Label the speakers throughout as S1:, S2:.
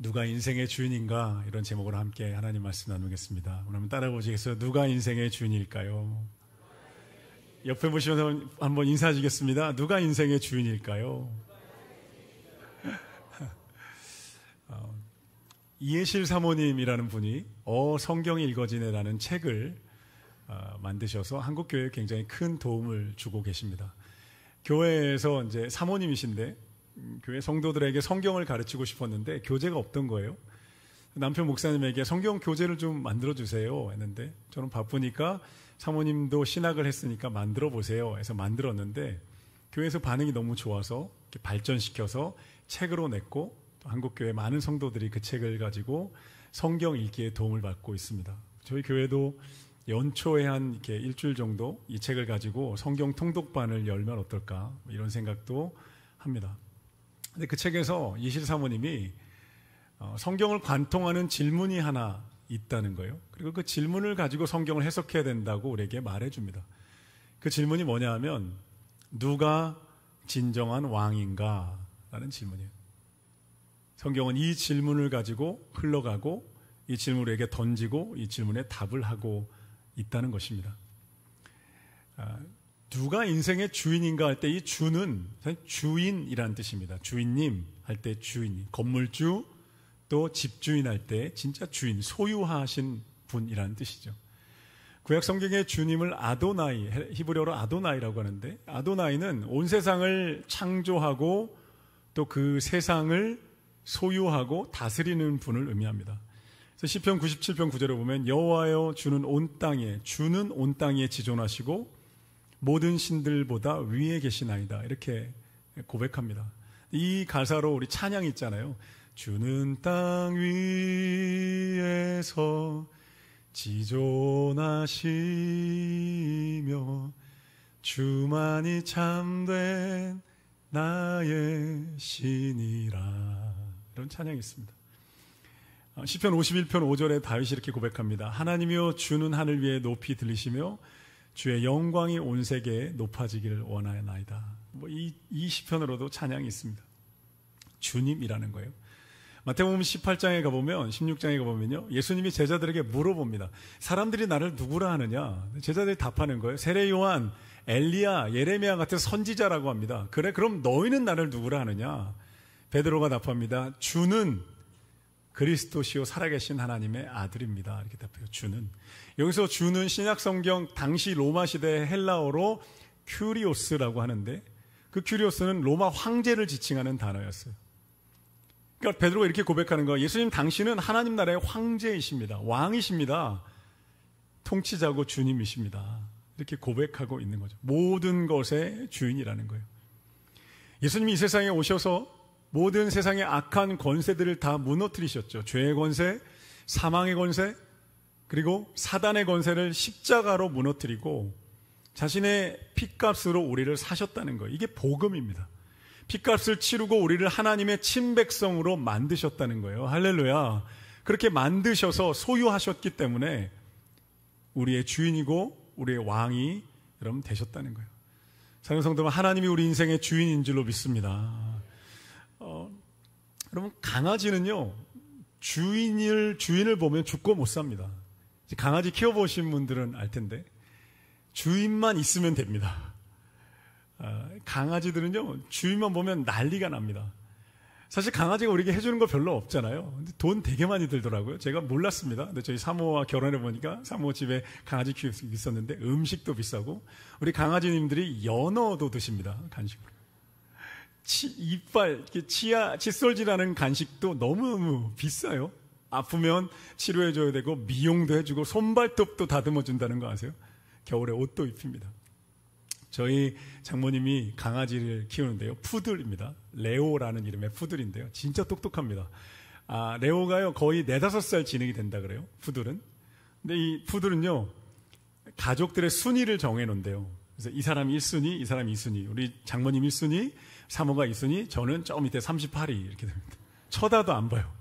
S1: 누가 인생의 주인인가, 이런 제목으로 함께 하나님 말씀 나누겠습니다. 오늘 한번 따라 보시겠어요? 누가 인생의 주인일까요? 옆에 보시면서 한번 인사하시겠습니다. 누가 인생의 주인일까요? 이해실 사모님이라는 분이 성경이 읽어지네라는 책을 만드셔서 한국교회에 굉장히 큰 도움을 주고 계십니다. 교회에서 이제 사모님이신데 교회 성도들에게 성경을 가르치고 싶었는데 교재가 없던 거예요. 남편 목사님에게 성경 교재를 좀 만들어 주세요 했는데, 저는 바쁘니까 사모님도 신학을 했으니까 만들어 보세요 해서 만들었는데, 교회에서 반응이 너무 좋아서 발전시켜서 책으로 냈고, 또 한국교회 많은 성도들이 그 책을 가지고 성경 읽기에 도움을 받고 있습니다. 저희 교회도 연초에 한 이렇게 일주일 정도 이 책을 가지고 성경 통독반을 열면 어떨까, 이런 생각도 합니다. 근데 그 책에서 이실 사모님이 성경을 관통하는 질문이 하나 있다는 거예요. 그리고 그 질문을 가지고 성경을 해석해야 된다고 우리에게 말해줍니다. 그 질문이 뭐냐 하면, 누가 진정한 왕인가? 라는 질문이에요. 성경은 이 질문을 가지고 흘러가고, 이 질문을 우리에게 던지고, 이 질문에 답을 하고 있다는 것입니다. 누가 인생의 주인인가 할 때 이 주는 주인이라는 뜻입니다. 주인님 할 때 주인, 건물주, 또 집주인 할 때 진짜 주인, 소유하신 분이라는 뜻이죠. 구약 성경의 주님을 아도나이, 히브리어로 아도나이라고 하는데, 아도나이는 온 세상을 창조하고 또 그 세상을 소유하고 다스리는 분을 의미합니다. 그래서 시편 97편 9절에 보면, 여호와여 주는 온 땅에 지존하시고 모든 신들보다 위에 계시나이다, 이렇게 고백합니다. 이 가사로 우리 찬양 있잖아요. 주는 땅 위에서 지존하시며 주만이 참된 나의 신이라, 이런 찬양이 있습니다. 시편 51편 5절에 다윗이 이렇게 고백합니다. 하나님이여 주는 하늘 위에 높이 들리시며 주의 영광이 온 세계에 높아지기를 원하나이다. 이 시편으로도 찬양이 있습니다. 주님이라는 거예요. 마태복음 18장에 가보면, 16장에 가보면요, 예수님이 제자들에게 물어봅니다. 사람들이 나를 누구라 하느냐? 제자들이 답하는 거예요. 세례 요한, 엘리야, 예레미야 같은 선지자라고 합니다. 그래, 그럼 너희는 나를 누구라 하느냐? 베드로가 답합니다. 주는 그리스도시요 살아계신 하나님의 아들입니다. 이렇게 답해요. 주는. 여기서 주는 신약성경 당시 로마 시대 헬라어로 큐리오스라고 하는데, 그 큐리오스는 로마 황제를 지칭하는 단어였어요. 그러니까 베드로가 이렇게 고백하는 거예요. 예수님 당신은 하나님 나라의 황제이십니다. 왕이십니다. 통치자고 주님이십니다. 이렇게 고백하고 있는 거죠. 모든 것의 주인이라는 거예요. 예수님이 이 세상에 오셔서 모든 세상의 악한 권세들을 다 무너뜨리셨죠. 죄의 권세, 사망의 권세, 그리고 사단의 권세를 십자가로 무너뜨리고 자신의 핏값으로 우리를 사셨다는 거예요. 이게 복음입니다. 핏값을 치르고 우리를 하나님의 친백성으로 만드셨다는 거예요. 할렐루야. 그렇게 만드셔서 소유하셨기 때문에 우리의 주인이고 우리의 왕이 여러분 되셨다는 거예요. 사랑하는 성도는 하나님이 우리 인생의 주인인 줄로 믿습니다. 여러분, 강아지는요, 주인을 보면 죽고 못 삽니다. 강아지 키워보신 분들은 알 텐데, 주인만 있으면 됩니다. 강아지들은요, 주인만 보면 난리가 납니다. 사실 강아지가 우리에게 해주는 거 별로 없잖아요. 근데 돈 되게 많이 들더라고요. 제가 몰랐습니다. 근데 저희 사모와 결혼해 보니까 사모 집에 강아지 키우고 있었는데 음식도 비싸고, 우리 강아지님들이 연어도 드십니다. 간식으로. 이빨, 칫솔질하는 간식도 너무 비싸요. 아프면 치료해줘야 되고 미용도 해주고 손발톱도 다듬어준다는 거 아세요? 겨울에 옷도 입힙니다. 저희 장모님이 강아지를 키우는데요, 푸들입니다. 레오라는 이름의 푸들인데요, 진짜 똑똑합니다. 레오가요 거의 4-5살 진행이 된다 그래요, 푸들은. 근데 이 푸들은요, 가족들의 순위를 정해놓는데요. 그래서 이 사람이 1순위, 이 사람이 2순위, 우리 장모님 1순위, 사모가 2순위, 저는 저 밑에 38위 이렇게 됩니다. 쳐다도 안 봐요.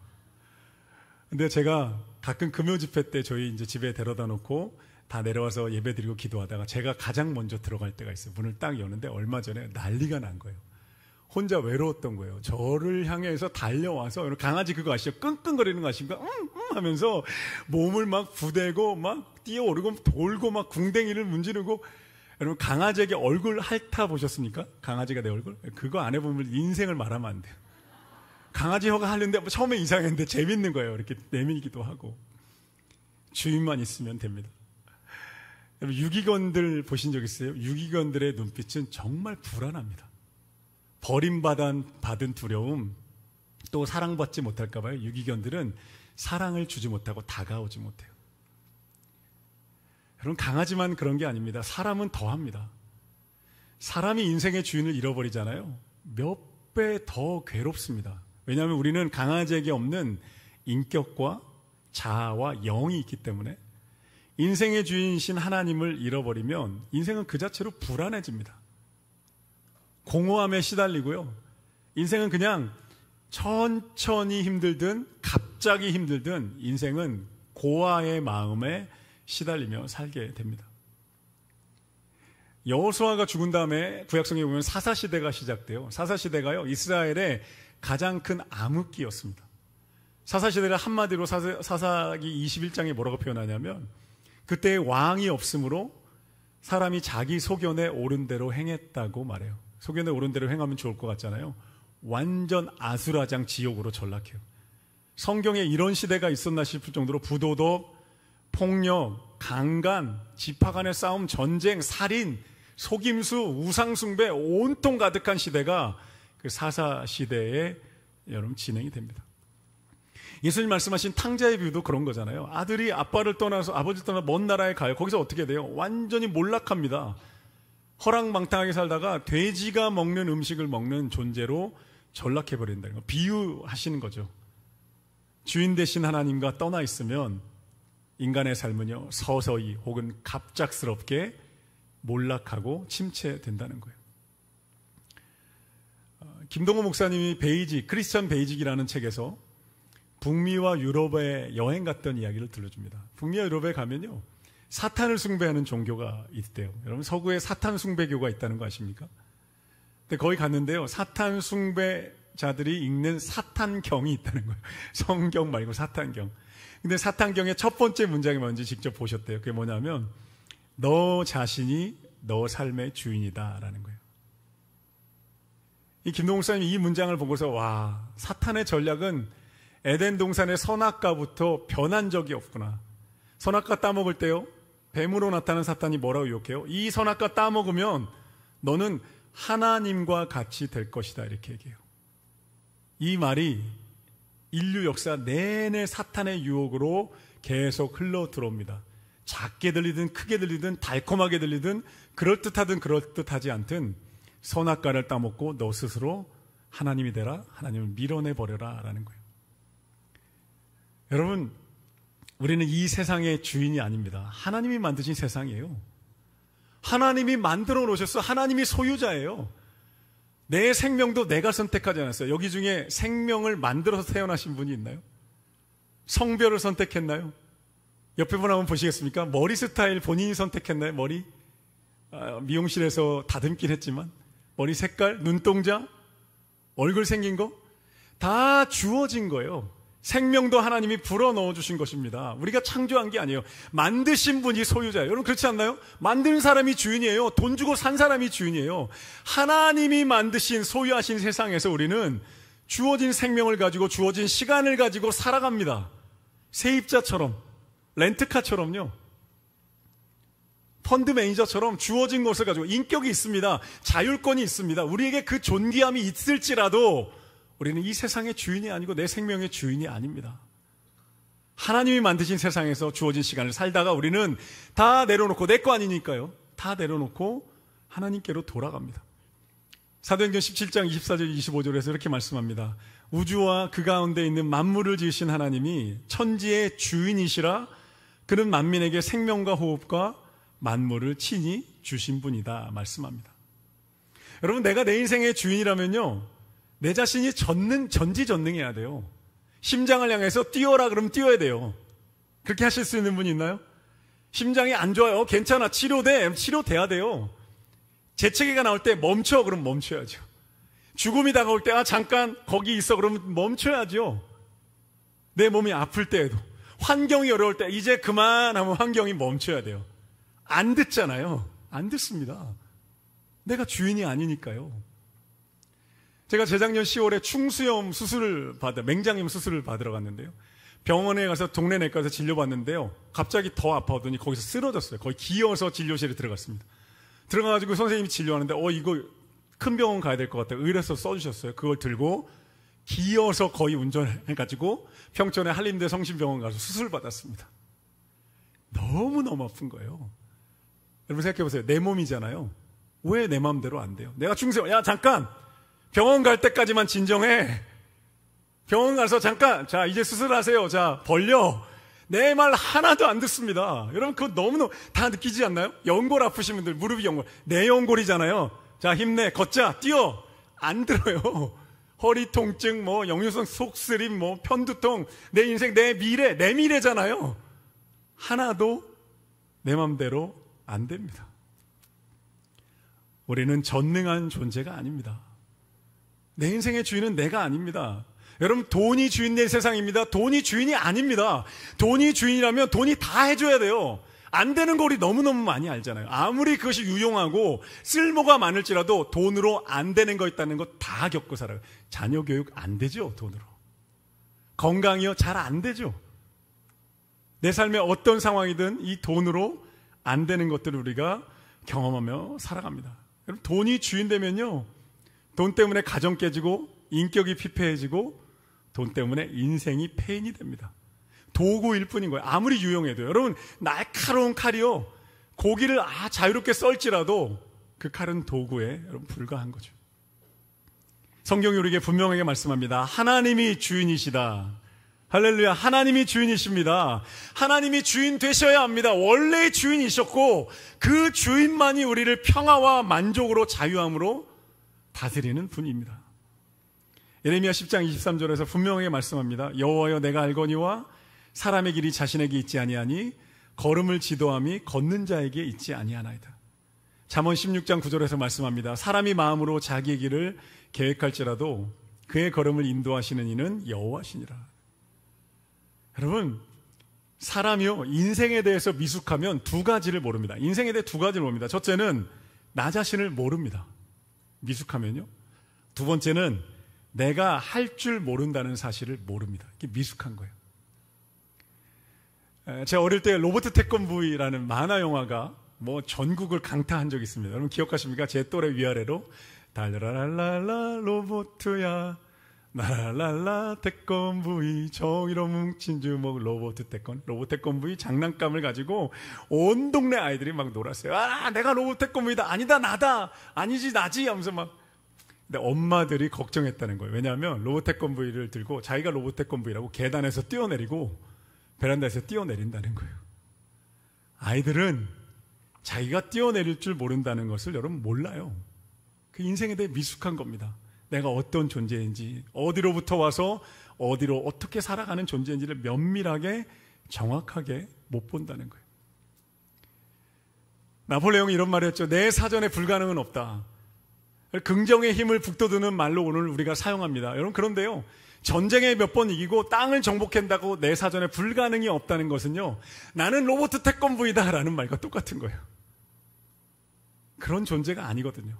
S1: 근데 제가 가끔 금요 집회 때 저희 이제 집에 데려다 놓고 다 내려와서 예배 드리고 기도하다가 제가 가장 먼저 들어갈 때가 있어요. 문을 딱 여는데 얼마 전에 난리가 난 거예요. 혼자 외로웠던 거예요. 저를 향해서 달려와서, 강아지 그거 아시죠? 끙끙거리는 거 아십니까? 하면서 몸을 막 부대고 막 뛰어오르고 돌고 막 궁뎅이를 문지르고. 여러분, 강아지에게 얼굴 핥아 보셨습니까? 강아지가 내 얼굴? 그거 안 해보면 인생을 말하면 안 돼요. 강아지 혀가 하는데 처음에 이상했는데 재밌는 거예요. 이렇게 내밀기도 하고. 주인만 있으면 됩니다. 여러분, 유기견들 보신 적 있어요? 유기견들의 눈빛은 정말 불안합니다. 버림받은 두려움, 또 사랑받지 못할까 봐요. 유기견들은 사랑을 주지 못하고 다가오지 못해요. 여러분, 강아지만 그런 게 아닙니다. 사람은 더합니다. 사람이 인생의 주인을 잃어버리잖아요. 몇 배 더 괴롭습니다. 왜냐하면 우리는 강아지에게 없는 인격과 자아와 영이 있기 때문에 인생의 주인이신 하나님을 잃어버리면 인생은 그 자체로 불안해집니다. 공허함에 시달리고요. 인생은 그냥 천천히 힘들든 갑자기 힘들든 인생은 고아의 마음에 시달리며 살게 됩니다. 여호수아가 죽은 다음에 구약성에 보면 사사시대가 시작돼요. 사사시대가요, 이스라엘의 가장 큰 암흑기였습니다. 사사시대를 한마디로 사사기 21장에 뭐라고 표현하냐면, 그때 왕이 없으므로 사람이 자기 소견에 옳은 대로 행했다고 말해요. 소견에 옳은 대로 행하면 좋을 것 같잖아요. 완전 아수라장 지옥으로 전락해요. 성경에 이런 시대가 있었나 싶을 정도로 부도덕, 폭력, 강간, 지파 간의 싸움, 전쟁, 살인, 속임수, 우상숭배 온통 가득한 시대가 그 사사시대에 여러분 진행이 됩니다. 예수님 말씀하신 탕자의 비유도 그런 거잖아요. 아들이 아버지를 떠나서 먼 나라에 가요. 거기서 어떻게 돼요? 완전히 몰락합니다. 허랑방탕하게 살다가 돼지가 먹는 음식을 먹는 존재로 전락해버린다는 거. 비유하시는 거죠. 주인 되신 하나님과 떠나 있으면 인간의 삶은요, 서서히 혹은 갑작스럽게 몰락하고 침체된다는 거예요. 김동호 목사님이 크리스천 베이직이라는 책에서 북미와 유럽에 여행 갔던 이야기를 들려줍니다. 북미와 유럽에 가면요, 사탄을 숭배하는 종교가 있대요. 여러분, 서구에 사탄 숭배교가 있다는 거 아십니까? 근데 거기 갔는데요, 사탄 숭배자들이 읽는 사탄경이 있다는 거예요. 성경 말고 사탄경. 근데 사탄경의 첫 번째 문장이 뭔지 직접 보셨대요. 그게 뭐냐면, 너 자신이 너 삶의 주인이다 라는 거예요. 이 김동욱 목사님이 이 문장을 보고서, 와, 사탄의 전략은 에덴 동산의 선악과부터 변한 적이 없구나. 선악과 따먹을 때요, 뱀으로 나타난 사탄이 뭐라고 유혹해요? 이 선악과 따먹으면 너는 하나님과 같이 될 것이다, 이렇게 얘기해요. 이 말이 인류 역사 내내 사탄의 유혹으로 계속 흘러 들어옵니다. 작게 들리든 크게 들리든 달콤하게 들리든 그럴듯하든 그럴듯하지 않든 선악과를 따먹고 너 스스로 하나님이 되라, 하나님을 밀어내버려라 라는 거예요. 여러분, 우리는 이 세상의 주인이 아닙니다. 하나님이 만드신 세상이에요. 하나님이 만들어 놓으셨어. 하나님이 소유자예요. 내 생명도 내가 선택하지 않았어요. 여기 중에 생명을 만들어서 태어나신 분이 있나요? 성별을 선택했나요? 옆에 분 한번 보시겠습니까? 머리 스타일 본인이 선택했나요? 머리? 미용실에서 다듬긴 했지만 머리 색깔, 눈동자, 얼굴 생긴 거 다 주어진 거예요. 생명도 하나님이 불어넣어 주신 것입니다. 우리가 창조한 게 아니에요. 만드신 분이 소유자예요. 여러분, 그렇지 않나요? 만든 사람이 주인이에요. 돈 주고 산 사람이 주인이에요. 하나님이 만드신 소유하신 세상에서 우리는 주어진 생명을 가지고 주어진 시간을 가지고 살아갑니다. 세입자처럼, 렌트카처럼요, 펀드 매니저처럼 주어진 것을 가지고 인격이 있습니다. 자율권이 있습니다. 우리에게 그 존귀함이 있을지라도 우리는 이 세상의 주인이 아니고 내 생명의 주인이 아닙니다. 하나님이 만드신 세상에서 주어진 시간을 살다가 우리는 다 내려놓고, 내 거 아니니까요, 다 내려놓고 하나님께로 돌아갑니다. 사도행전 17장 24절 25절에서 이렇게 말씀합니다. 우주와 그 가운데 있는 만물을 지으신 하나님이 천지의 주인이시라. 그는 만민에게 생명과 호흡과 만물을 친히 주신 분이다 말씀합니다. 여러분, 내가 내 인생의 주인이라면요, 내 자신이 전지전능해야 돼요. 심장을 향해서 뛰어라 그러면 뛰어야 돼요. 그렇게 하실 수 있는 분이 있나요? 심장이 안 좋아요, 괜찮아, 치료돼야 돼요. 재채기가 나올 때 멈춰 그럼 멈춰야죠. 죽음이 다가올 때 잠깐 거기 있어 그러면 멈춰야죠. 내 몸이 아플 때에도, 환경이 어려울 때 이제 그만하면 환경이 멈춰야 돼요. 안 듣잖아요. 안 듣습니다. 내가 주인이 아니니까요. 제가 재작년 10월에 충수염 맹장염 수술을 받으러 갔는데요. 병원에 가서 동네 내과에서 진료받는데요. 갑자기 더 아파하더니 거기서 쓰러졌어요. 거의 기어서 진료실에 들어갔습니다. 들어가가지고 선생님이 진료하는데 이거 큰 병원 가야 될 것 같아요. 의뢰서 써주셨어요. 그걸 들고 기어서 거의 운전해가지고 평촌의 한림대 성심병원 가서 수술 받았습니다. 너무너무 아픈 거예요. 여러분 생각해보세요. 내 몸이잖아요. 왜 내 마음대로 안 돼요? 내가 야 잠깐 병원 갈 때까지만 진정해. 병원 가서 잠깐 자 이제 수술하세요. 자 벌려. 내 말 하나도 안 듣습니다. 여러분 그거 너무너무 다 느끼지 않나요? 연골 아프신 분들 무릎이 연골, 내 연골이잖아요. 자 힘내, 걷자, 뛰어. 안 들어요. 허리 통증, 역류성 속쓰림, 편두통, 내 인생, 내 미래잖아요. 하나도 내 맘대로 안 됩니다. 우리는 전능한 존재가 아닙니다. 내 인생의 주인은 내가 아닙니다. 여러분 돈이 주인 된 세상입니다. 돈이 주인이 아닙니다. 돈이 주인이라면 돈이 다 해줘야 돼요. 안 되는 거 우리 너무너무 많이 알잖아요. 아무리 그것이 유용하고 쓸모가 많을지라도 돈으로 안 되는 거 있다는 거 다 겪고 살아요. 자녀 교육 안 되죠, 돈으로. 건강이요, 잘 안 되죠. 내 삶의 어떤 상황이든 이 돈으로 안 되는 것들을 우리가 경험하며 살아갑니다. 여러분 돈이 주인 되면요, 돈 때문에 가정 깨지고 인격이 피폐해지고 돈 때문에 인생이 폐인이 됩니다. 도구일 뿐인 거예요. 아무리 유용해도. 여러분 날카로운 칼이요, 고기를 자유롭게 썰지라도 그 칼은 도구에 여러분 불과한 거죠. 성경이 우리에게 분명하게 말씀합니다. 하나님이 주인이시다. 할렐루야. 하나님이 주인이십니다. 하나님이 주인 되셔야 합니다. 원래 주인이셨고 그 주인만이 우리를 평화와 만족으로 자유함으로 다스리는 분입니다. 예레미야 10장 23절에서 분명하게 말씀합니다. 여호와여 내가 알거니와 사람의 길이 자신에게 있지 아니하니 걸음을 지도함이 걷는 자에게 있지 아니하나이다. 잠언 16장 9절에서 말씀합니다. 사람이 마음으로 자기의 길을 계획할지라도 그의 걸음을 인도하시는 이는 여호와시니라. 여러분 사람이요 인생에 대해서 미숙하면 두 가지를 모릅니다. 인생에 대해 두 가지를 모릅니다. 첫째는 나 자신을 모릅니다. 미숙하면요. 두 번째는 내가 할 줄 모른다는 사실을 모릅니다. 이게 미숙한 거예요. 제가 어릴 때 로버트 태권브이라는 만화 영화가 전국을 강타한 적이 있습니다. 여러분 기억하십니까? 제 또래 위아래로 달라랄랄라 로버트야 나랄랄라 태권브이 정의로 뭉친 주먹 로버트 태권브이 장난감을 가지고 온 동네 아이들이 막 놀았어요. 내가 로버트 태권브이다. 아니다 나다. 아니지 나지 하면서 막. 근데 엄마들이 걱정했다는 거예요. 왜냐하면 로봇 태권브이를 들고 자기가 로봇 태권브이라고 계단에서 뛰어내리고 베란다에서 뛰어내린다는 거예요. 아이들은 자기가 뛰어내릴 줄 모른다는 것을 여러분 몰라요. 그 인생에 대해 미숙한 겁니다. 내가 어떤 존재인지, 어디로부터 와서 어디로 어떻게 살아가는 존재인지를 면밀하게 정확하게 못 본다는 거예요. 나폴레옹이 이런 말을 했죠. 내 사전에 불가능은 없다. 긍정의 힘을 북돋우는 말로 오늘 우리가 사용합니다. 여러분 그런데요, 전쟁에 몇 번 이기고 땅을 정복한다고 내 사전에 불가능이 없다는 것은요, 나는 로버트 태권브이다 라는 말과 똑같은 거예요. 그런 존재가 아니거든요.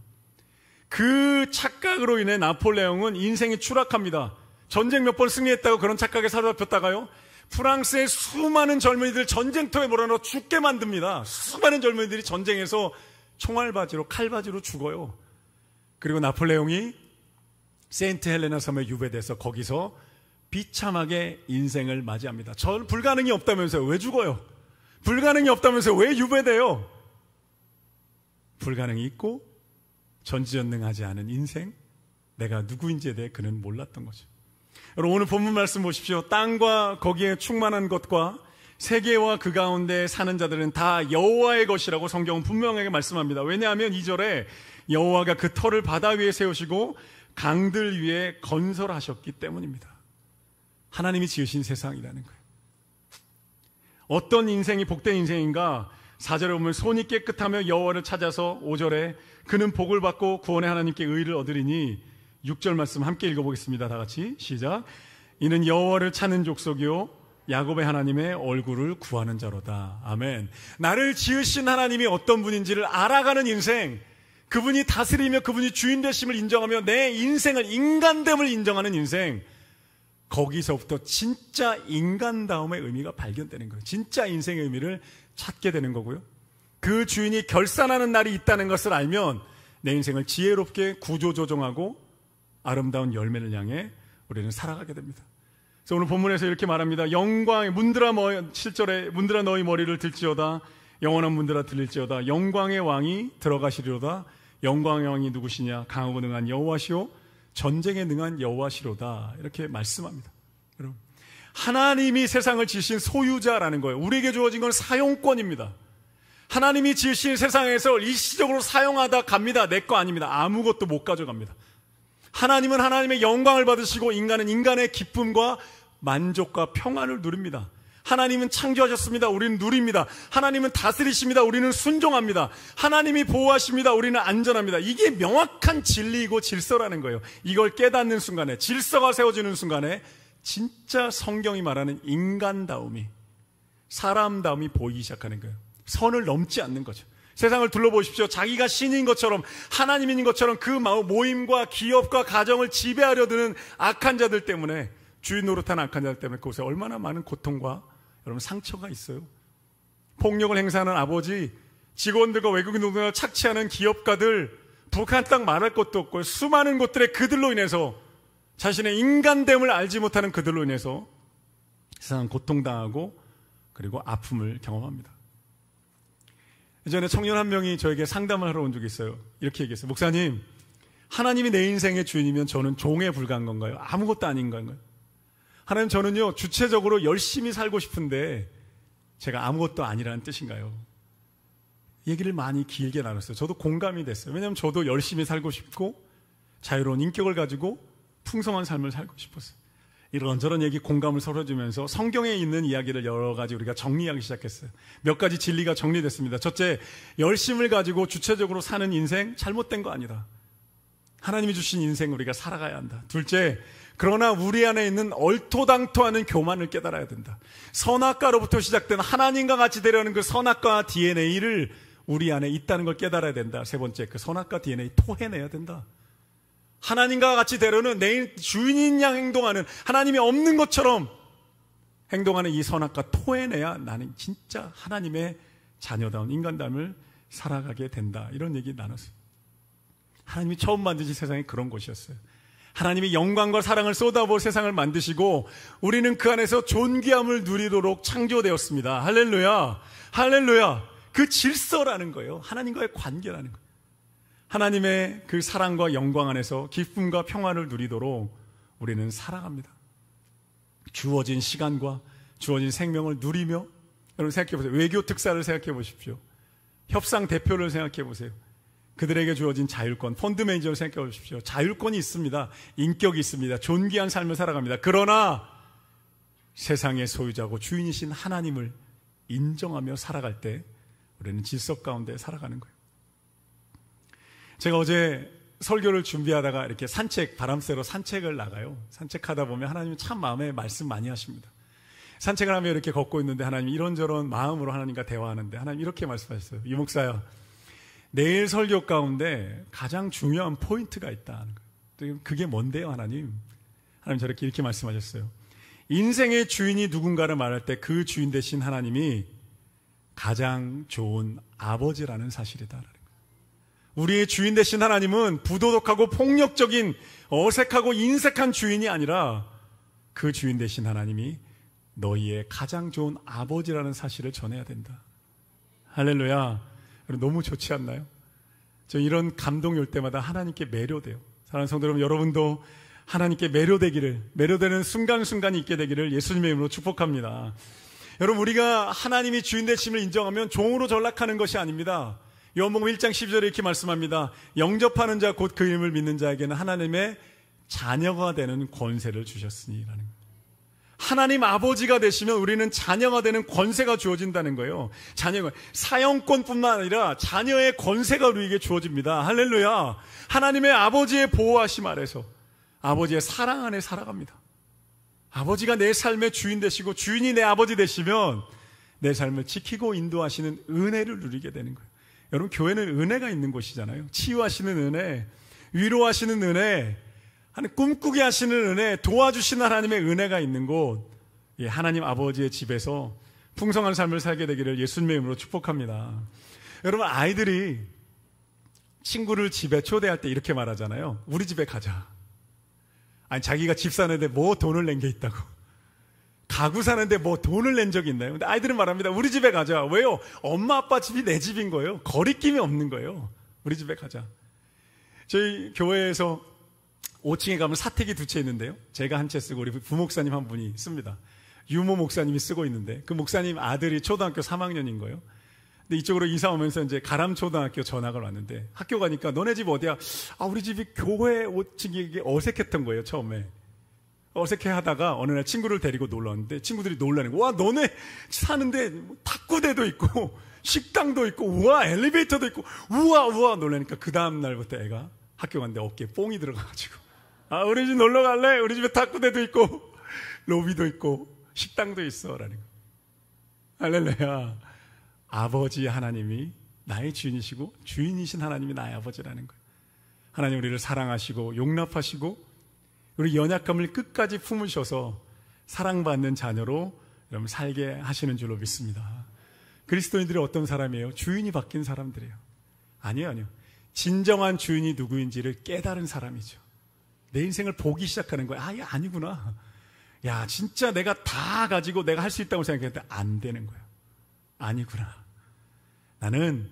S1: 그 착각으로 인해 나폴레옹은 인생이 추락합니다. 전쟁 몇 번 승리했다고 그런 착각에 사로잡혔다가요, 프랑스의 수많은 젊은이들 전쟁터에 몰아넣어 죽게 만듭니다. 수많은 젊은이들이 전쟁에서 총알바지로 칼바지로 죽어요. 그리고 나폴레옹이 세인트 헬레나 섬에 유배돼서 거기서 비참하게 인생을 맞이합니다. 저 불가능이 없다면서요. 왜 죽어요? 불가능이 없다면서요. 왜 유배돼요? 불가능이 있고 전지전능하지 않은 인생, 내가 누구인지에 대해 그는 몰랐던 거죠. 여러분 오늘 본문 말씀 보십시오. 땅과 거기에 충만한 것과 세계와 그 가운데 사는 자들은 다 여호와의 것이라고 성경은 분명하게 말씀합니다. 왜냐하면 2절에 여호와가 그 터를 바다 위에 세우시고 강들 위에 건설하셨기 때문입니다. 하나님이 지으신 세상이라는 거예요. 어떤 인생이 복된 인생인가? 4절에 보면 손이 깨끗하며 여호와를 찾아서 5절에 그는 복을 받고 구원의 하나님께 의를 얻으리니 6절 말씀 함께 읽어보겠습니다. 다 같이 시작. 이는 여호와를 찾는 족속이요 야곱의 하나님의 얼굴을 구하는 자로다. 아멘. 나를 지으신 하나님이 어떤 분인지를 알아가는 인생, 그분이 다스리며 그분이 주인 되심을 인정하며 내 인생을, 인간됨을 인정하는 인생, 거기서부터 진짜 인간다움의 의미가 발견되는 거예요. 진짜 인생의 의미를 찾게 되는 거고요. 그 주인이 결산하는 날이 있다는 것을 알면 내 인생을 지혜롭게 구조조정하고 아름다운 열매를 향해 우리는 살아가게 됩니다. 그래서 오늘 본문에서 이렇게 말합니다. 영광의 문드라 7절에 문드라 너희 머리를 들지어다. 영원한 문드라 들릴지어다. 영광의 왕이 들어가시리로다. 영광의 왕이 누구시냐? 강하고 능한 여호와시오 전쟁에 능한 여호와시로다. 이렇게 말씀합니다. 여러분, 하나님이 세상을 지으신 소유자라는 거예요. 우리에게 주어진 건 사용권입니다. 하나님이 지으신 세상에서 일시적으로 사용하다 갑니다. 내 거 아닙니다. 아무것도 못 가져갑니다. 하나님은 하나님의 영광을 받으시고 인간은 인간의 기쁨과 만족과 평안을 누립니다. 하나님은 창조하셨습니다. 우리는 누립니다. 하나님은 다스리십니다. 우리는 순종합니다. 하나님이 보호하십니다. 우리는 안전합니다. 이게 명확한 진리이고 질서라는 거예요. 이걸 깨닫는 순간에, 질서가 세워지는 순간에 진짜 성경이 말하는 인간다움이, 사람다움이 보이기 시작하는 거예요. 선을 넘지 않는 거죠. 세상을 둘러보십시오. 자기가 신인 것처럼, 하나님인 것처럼 그 모임과 기업과 가정을 지배하려 드는 악한 자들 때문에, 주인 노릇하는 악한 자들 때문에 그곳에 얼마나 많은 고통과 여러분 상처가 있어요. 폭력을 행사하는 아버지, 직원들과 외국인 노동자를 착취하는 기업가들, 북한 땅 말할 것도 없고 수많은 곳들의 그들로 인해서, 자신의 인간됨을 알지 못하는 그들로 인해서 세상 고통당하고 그리고 아픔을 경험합니다. 예전에 청년 한 명이 저에게 상담을 하러 온 적이 있어요. 이렇게 얘기했어요. 목사님, 하나님이 내 인생의 주인이면 저는 종에 불과한 건가요? 아무것도 아닌 건가요? 하나님, 저는요 주체적으로 열심히 살고 싶은데 제가 아무것도 아니라는 뜻인가요? 얘기를 많이 길게 나눴어요. 저도 공감이 됐어요. 왜냐하면 저도 열심히 살고 싶고 자유로운 인격을 가지고 풍성한 삶을 살고 싶었어요. 이런저런 얘기 공감을 서로 주면서 성경에 있는 이야기를 여러 가지 우리가 정리하기 시작했어요. 몇 가지 진리가 정리됐습니다. 첫째, 열심을 가지고 주체적으로 사는 인생 잘못된 거 아니다. 하나님이 주신 인생 우리가 살아가야 한다. 둘째, 그러나 우리 안에 있는 얼토당토하는 교만을 깨달아야 된다. 선악과로부터 시작된 하나님과 같이 되려는 그 선악과 DNA를 우리 안에 있다는 걸 깨달아야 된다. 세 번째, 그 선악과 DNA 토해내야 된다. 하나님과 같이 되려는 내 주인인 양 행동하는, 하나님이 없는 것처럼 행동하는 이 선악과 토해내야 나는 진짜 하나님의 자녀다운 인간담을 살아가게 된다. 이런 얘기 나눴어요. 하나님이 처음 만드신 세상이 그런 곳이었어요. 하나님이 영광과 사랑을 쏟아부어 세상을 만드시고 우리는 그 안에서 존귀함을 누리도록 창조되었습니다. 할렐루야, 할렐루야. 그 질서라는 거예요. 하나님과의 관계라는 거예요. 하나님의 그 사랑과 영광 안에서 기쁨과 평안을 누리도록 우리는 살아갑니다. 주어진 시간과 주어진 생명을 누리며, 여러분 생각해 보세요. 외교 특사를 생각해 보십시오. 협상 대표를 생각해 보세요. 그들에게 주어진 자율권, 펀드 매니저를 생각해 보십시오. 자율권이 있습니다. 인격이 있습니다. 존귀한 삶을 살아갑니다. 그러나 세상의 소유자고 주인이신 하나님을 인정하며 살아갈 때 우리는 질서 가운데 살아가는 거예요. 제가 어제 설교를 준비하다가 이렇게 바람 쐬러 산책을 나가요. 산책하다 보면 하나님이 참 마음에 말씀 많이 하십니다. 산책을 하며 이렇게 걷고 있는데 하나님 이런저런 마음으로 하나님과 대화하는데 하나님 이렇게 말씀하셨어요. 이 목사야, 내일 설교 가운데 가장 중요한 포인트가 있다. 그게 뭔데요, 하나님? 하나님 저렇게 이렇게 말씀하셨어요. 인생의 주인이 누군가를 말할 때 그 주인 되신 하나님이 가장 좋은 아버지라는 사실이다. 우리의 주인 되신 하나님은 부도덕하고 폭력적인 어색하고 인색한 주인이 아니라 그 주인 되신 하나님이 너희의 가장 좋은 아버지라는 사실을 전해야 된다. 할렐루야. 너무 좋지 않나요? 저 이런 감동이 올 때마다 하나님께 매료돼요. 사랑하는 성도 여러분, 여러분도 하나님께 매료되는 순간순간이 있게 되기를 예수님의 이름으로 축복합니다. 여러분, 우리가 하나님이 주인 되심을 인정하면 종으로 전락하는 것이 아닙니다. 요한복음 1장 12절에 이렇게 말씀합니다. 영접하는 자 곧 그 이름을 믿는 자에게는 하나님의 자녀가 되는 권세를 주셨으니 라는 거예요. 하나님 아버지가 되시면 우리는 자녀가 되는 권세가 주어진다는 거예요. 자녀가 사형권뿐만 아니라 자녀의 권세가 우리에게 주어집니다. 할렐루야. 하나님의 아버지의 보호하심 아래서 아버지의 사랑 안에 살아갑니다. 아버지가 내 삶의 주인 되시고 주인이 내 아버지 되시면 내 삶을 지키고 인도하시는 은혜를 누리게 되는 거예요. 여러분, 교회는 은혜가 있는 곳이잖아요. 치유하시는 은혜, 위로하시는 은혜, 꿈꾸게 하시는 은혜, 도와주시는 하나님의 은혜가 있는 곳, 하나님 아버지의 집에서 풍성한 삶을 살게 되기를 예수님의 이름으로 축복합니다. 여러분, 아이들이 친구를 집에 초대할 때 이렇게 말하잖아요. 우리 집에 가자. 아니, 자기가 집 사는데 뭐 돈을 낸 게 있다고. 가구 사는데 뭐 돈을 낸 적이 있나요? 근데 아이들은 말합니다. 우리 집에 가자. 왜요? 엄마 아빠 집이 내 집인 거예요. 거리낌이 없는 거예요. 우리 집에 가자. 저희 교회에서 5층에 가면 사택이 2채 있는데요. 제가 한 채 쓰고 우리 부목사님 한 분이 씁니다. 유모 목사님이 쓰고 있는데 그 목사님 아들이 초등학교 3학년인 거예요. 근데 이쪽으로 이사 오면서 이제 가람초등학교 전학을 왔는데 학교 가니까 너네 집 어디야? 우리 집이 교회 5층이 이게 어색했던 거예요, 처음에. 어색해 하다가 어느 날 친구를 데리고 놀러 왔는데 친구들이 놀라는 거야. 와, 너네 사는데 탁구대도 있고 식당도 있고 우와, 엘리베이터도 있고 우와 놀라니까 그 다음 날부터 애가 학교 갔는데 어깨에 뽕이 들어가가지고 우리 집 놀러 갈래? 우리 집에 탁구대도 있고 로비도 있고 식당도 있어 라는 거. 할렐루야. 아버지 하나님이 나의 주인이시고 주인이신 하나님이 나의 아버지라는 거예요. 하나님 우리를 사랑하시고 용납하시고 우리 연약감을 끝까지 품으셔서 사랑받는 자녀로 여러분 살게 하시는 줄로 믿습니다. 그리스도인들이 어떤 사람이에요? 주인이 바뀐 사람들이에요. 아니에요. 진정한 주인이 누구인지를 깨달은 사람이죠. 내 인생을 보기 시작하는 거야. 이게 아니구나. 야, 진짜 내가 다 가지고 내가 할 수 있다고 생각했는데 안 되는 거야. 아니구나. 나는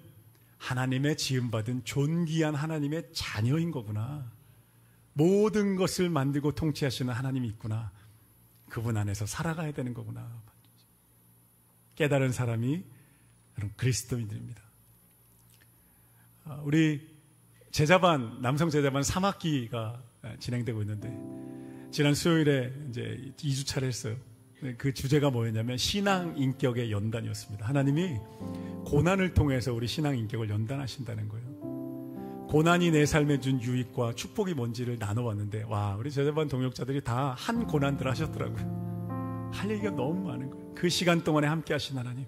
S1: 하나님의 지음받은 존귀한 하나님의 자녀인 거구나. 모든 것을 만들고 통치하시는 하나님이 있구나. 그분 안에서 살아가야 되는 거구나. 깨달은 사람이 여러분 그리스도인들입니다. 우리 제자반, 남성 제자반 3학기가 진행되고 있는데 지난 수요일에 이제 2주차를 했어요. 그 주제가 뭐였냐면 신앙 인격의 연단이었습니다. 하나님이 고난을 통해서 우리 신앙 인격을 연단하신다는 거예요. 고난이 내 삶에 준 유익과 축복이 뭔지를 나눠봤는데 와, 우리 제자반 동역자들이 다 한 고난들 하셨더라고요. 할 얘기가 너무 많은 거예요. 그 시간 동안에 함께 하신 하나님,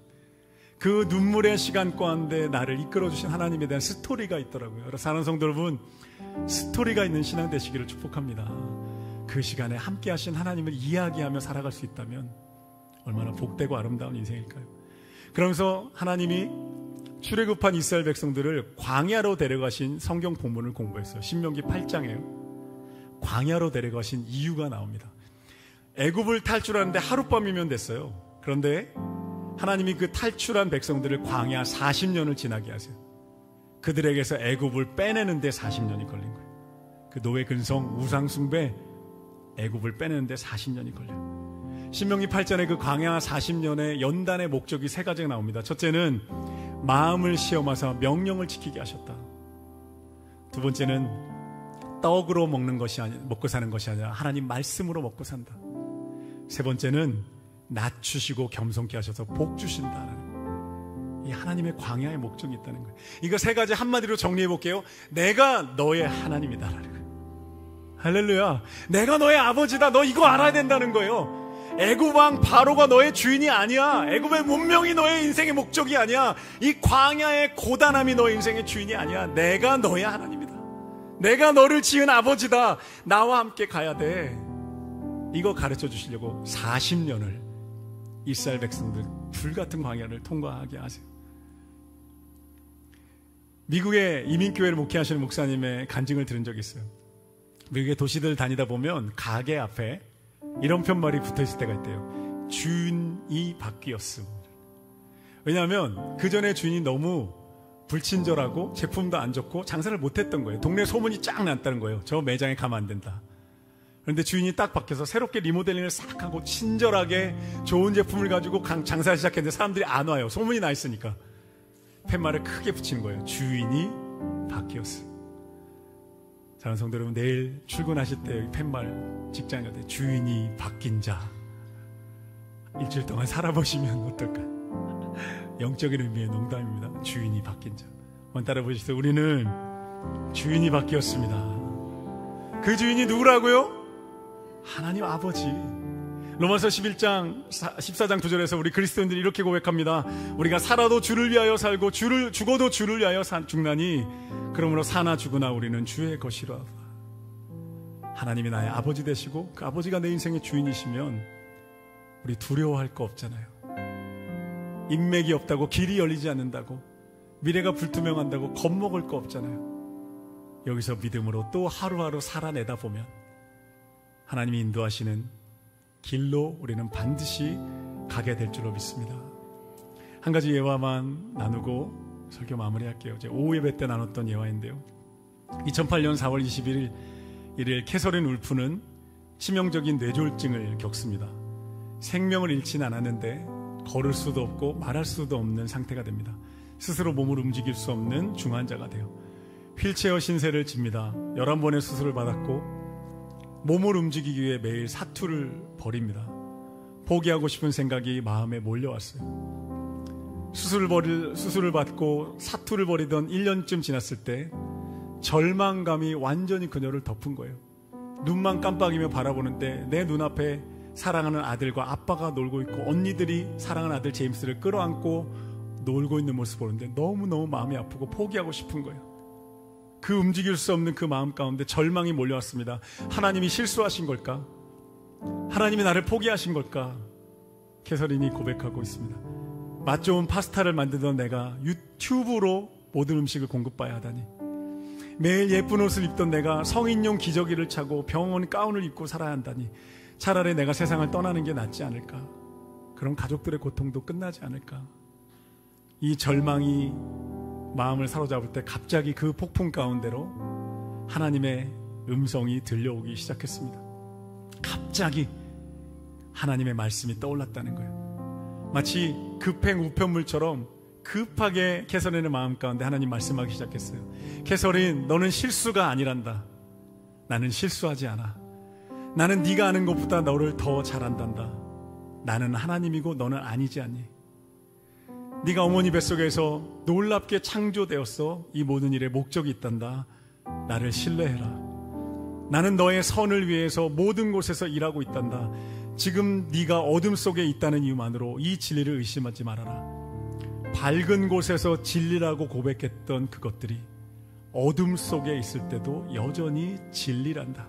S1: 그 눈물의 시간 가운데 나를 이끌어주신 하나님에 대한 스토리가 있더라고요. 사랑하는 성도 여러분, 스토리가 있는 신앙 되시기를 축복합니다. 그 시간에 함께 하신 하나님을 이야기하며 살아갈 수 있다면 얼마나 복되고 아름다운 인생일까요? 그러면서 하나님이 출애굽한 이스라엘 백성들을 광야로 데려가신 성경 본문을 공부했어요. 신명기 8장에요. 광야로 데려가신 이유가 나옵니다. 애굽을 탈출하는데 하룻밤이면 됐어요. 그런데 하나님이 그 탈출한 백성들을 광야 40년을 지나게 하세요. 그들에게서 애굽을 빼내는데 40년이 걸린 거예요. 그 노예 근성, 우상 숭배, 애굽을 빼내는데 40년이 걸려요. 신명기 8장의 그 광야 40년의 연단의 목적이 3가지가 나옵니다. 첫째는 마음을 시험하사 명령을 지키게 하셨다. 두 번째는 떡으로 먹고 사는 것이 아니라 하나님 말씀으로 먹고 산다. 세 번째는 낮추시고 겸손케 하셔서 복 주신다. 이 하나님의 광야의 목적이 있다는 거예요. 이거 3가지 한마디로 정리해 볼게요. 내가 너의 하나님이다. 할렐루야. 내가 너의 아버지다. 너 이거 알아야 된다는 거예요. 애굽 왕 바로가 너의 주인이 아니야. 애굽의 문명이 너의 인생의 목적이 아니야. 이 광야의 고단함이 너의 인생의 주인이 아니야. 내가 너의 하나님이다. 내가 너를 지은 아버지다. 나와 함께 가야 돼. 이거 가르쳐 주시려고 40년을 이스라엘 백성들 불같은 광야를 통과하게 하세요. 미국의 이민교회를 목회하시는 목사님의 간증을 들은 적이 있어요. 미국의 도시들 다니다 보면 가게 앞에 이런 편말이 붙어있을 때가 있대요. 주인이 바뀌었음. 왜냐하면 그 전에 주인이 너무 불친절하고 제품도 안 좋고 장사를 못했던 거예요. 동네 소문이 쫙 났다는 거예요. 저 매장에 가면 안 된다. 그런데 주인이 딱 바뀌어서 새롭게 리모델링을 싹 하고 친절하게 좋은 제품을 가지고 장사를 시작했는데 사람들이 안 와요. 소문이 나 있으니까. 팻말을 크게 붙이는 거예요. 주인이 바뀌었어. 사랑하는 성도 여러분, 내일 출근하실 때 팻말 직장에 갈 때 주인이 바뀐 자. 일주일 동안 살아보시면 어떨까? 영적인 의미의 농담입니다. 주인이 바뀐 자. 한번 따라 보시죠. 우리는 주인이 바뀌었습니다. 그 주인이 누구라고요? 하나님 아버지. 로마서 11장 14장 9절에서 우리 그리스도인들이 이렇게 고백합니다. 우리가 살아도 주를 위하여 살고 죽어도 주를 위하여 죽나니 그러므로 사나 죽으나 우리는 주의 것이라. 하나님이 나의 아버지 되시고 그 아버지가 내 인생의 주인이시면 우리 두려워할 거 없잖아요. 인맥이 없다고, 길이 열리지 않는다고, 미래가 불투명한다고 겁먹을 거 없잖아요. 여기서 믿음으로 또 하루하루 살아내다 보면 하나님이 인도하시는 길로 우리는 반드시 가게 될 줄로 믿습니다. 한 가지 예화만 나누고 설교 마무리할게요. 오후 예배 때 나눴던 예화인데요. 2008년 4월 21일 캐서린 울프는 치명적인 뇌졸중을 겪습니다. 생명을 잃지는 않았는데 걸을 수도 없고 말할 수도 없는 상태가 됩니다. 스스로 몸을 움직일 수 없는 중환자가 돼요. 휠체어 신세를 집니다. 11번의 수술을 받았고 몸을 움직이기 위해 매일 사투를 벌입니다. 포기하고 싶은 생각이 마음에 몰려왔어요. 수술을 받고 사투를 벌이던 1년쯤 지났을 때 절망감이 완전히 그녀를 덮은 거예요. 눈만 깜빡이며 바라보는데 내 눈앞에 사랑하는 아들과 아빠가 놀고 있고 언니들이 사랑하는 아들 제임스를 끌어안고 놀고 있는 모습을 보는데 너무너무 마음이 아프고 포기하고 싶은 거예요. 그 움직일 수 없는 그 마음 가운데 절망이 몰려왔습니다. 하나님이 실수하신 걸까? 하나님이 나를 포기하신 걸까? 캐서린이 고백하고 있습니다. 맛 좋은 파스타를 만들던 내가 유튜브로 모든 음식을 공급받아야 하다니, 매일 예쁜 옷을 입던 내가 성인용 기저귀를 차고 병원 가운을 입고 살아야 한다니, 차라리 내가 세상을 떠나는 게 낫지 않을까? 그럼 가족들의 고통도 끝나지 않을까? 이 절망이 마음을 사로잡을 때 갑자기 그 폭풍 가운데로 하나님의 음성이 들려오기 시작했습니다. 갑자기 하나님의 말씀이 떠올랐다는 거예요. 마치 급행 우편물처럼 급하게 캐서린의 마음 가운데 하나님 말씀하기 시작했어요. 캐서린, 너는 실수가 아니란다. 나는 실수하지 않아. 나는 네가 아는 것보다 너를 더 잘한단다. 나는 하나님이고 너는 아니지 않니? 네가 어머니 뱃속에서 놀랍게 창조되었어. 이 모든 일에 목적이 있단다. 나를 신뢰해라. 나는 너의 선을 위해서 모든 곳에서 일하고 있단다. 지금 네가 어둠 속에 있다는 이유만으로 이 진리를 의심하지 말아라. 밝은 곳에서 진리라고 고백했던 그것들이 어둠 속에 있을 때도 여전히 진리란다.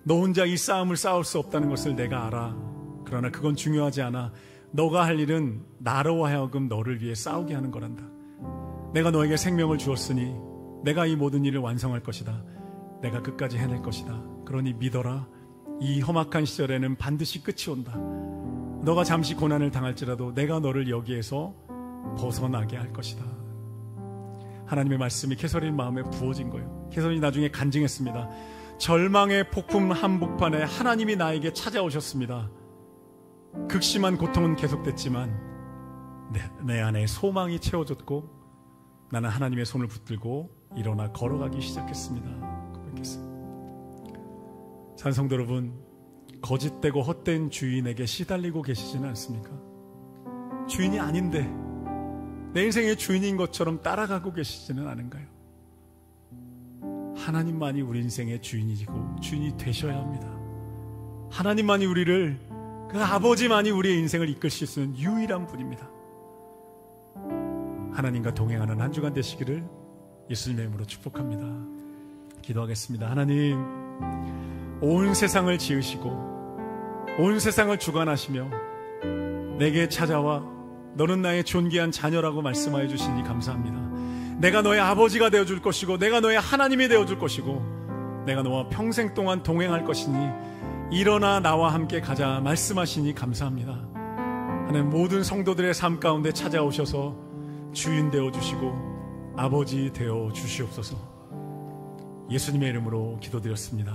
S1: 너 혼자 이 싸움을 싸울 수 없다는 것을 내가 알아. 그러나 그건 중요하지 않아. 너가 할 일은 나로 하여금 너를 위해 싸우게 하는 거란다. 내가 너에게 생명을 주었으니 내가 이 모든 일을 완성할 것이다. 내가 끝까지 해낼 것이다. 그러니 믿어라. 이 험악한 시절에는 반드시 끝이 온다. 너가 잠시 고난을 당할지라도 내가 너를 여기에서 벗어나게 할 것이다. 하나님의 말씀이 캐서린 마음에 부어진 거예요. 캐서린이 나중에 간증했습니다. 절망의 폭풍 한복판에 하나님이 나에게 찾아오셨습니다. 극심한 고통은 계속됐지만 내 안에 소망이 채워졌고 나는 하나님의 손을 붙들고 일어나 걸어가기 시작했습니다. 고백했어요. 산성도 여러분, 거짓되고 헛된 주인에게 시달리고 계시지는 않습니까? 주인이 아닌데 내 인생의 주인인 것처럼 따라가고 계시지는 않은가요? 하나님만이 우리 인생의 주인이고 주인이 되셔야 합니다. 하나님만이 우리를, 그 아버지만이 우리의 인생을 이끌실 수 있는 유일한 분입니다. 하나님과 동행하는 한 주간 되시기를 예수님의 이름으로 축복합니다. 기도하겠습니다. 하나님, 온 세상을 지으시고 온 세상을 주관하시며 내게 찾아와 너는 나의 존귀한 자녀라고 말씀하여 주시니 감사합니다. 내가 너의 아버지가 되어줄 것이고 내가 너의 하나님이 되어줄 것이고 내가 너와 평생 동안 동행할 것이니 일어나 나와 함께 가자 말씀하시니 감사합니다. 하나님, 모든 성도들의 삶 가운데 찾아오셔서 주인 되어주시고 아버지 되어주시옵소서. 예수님의 이름으로 기도드렸습니다.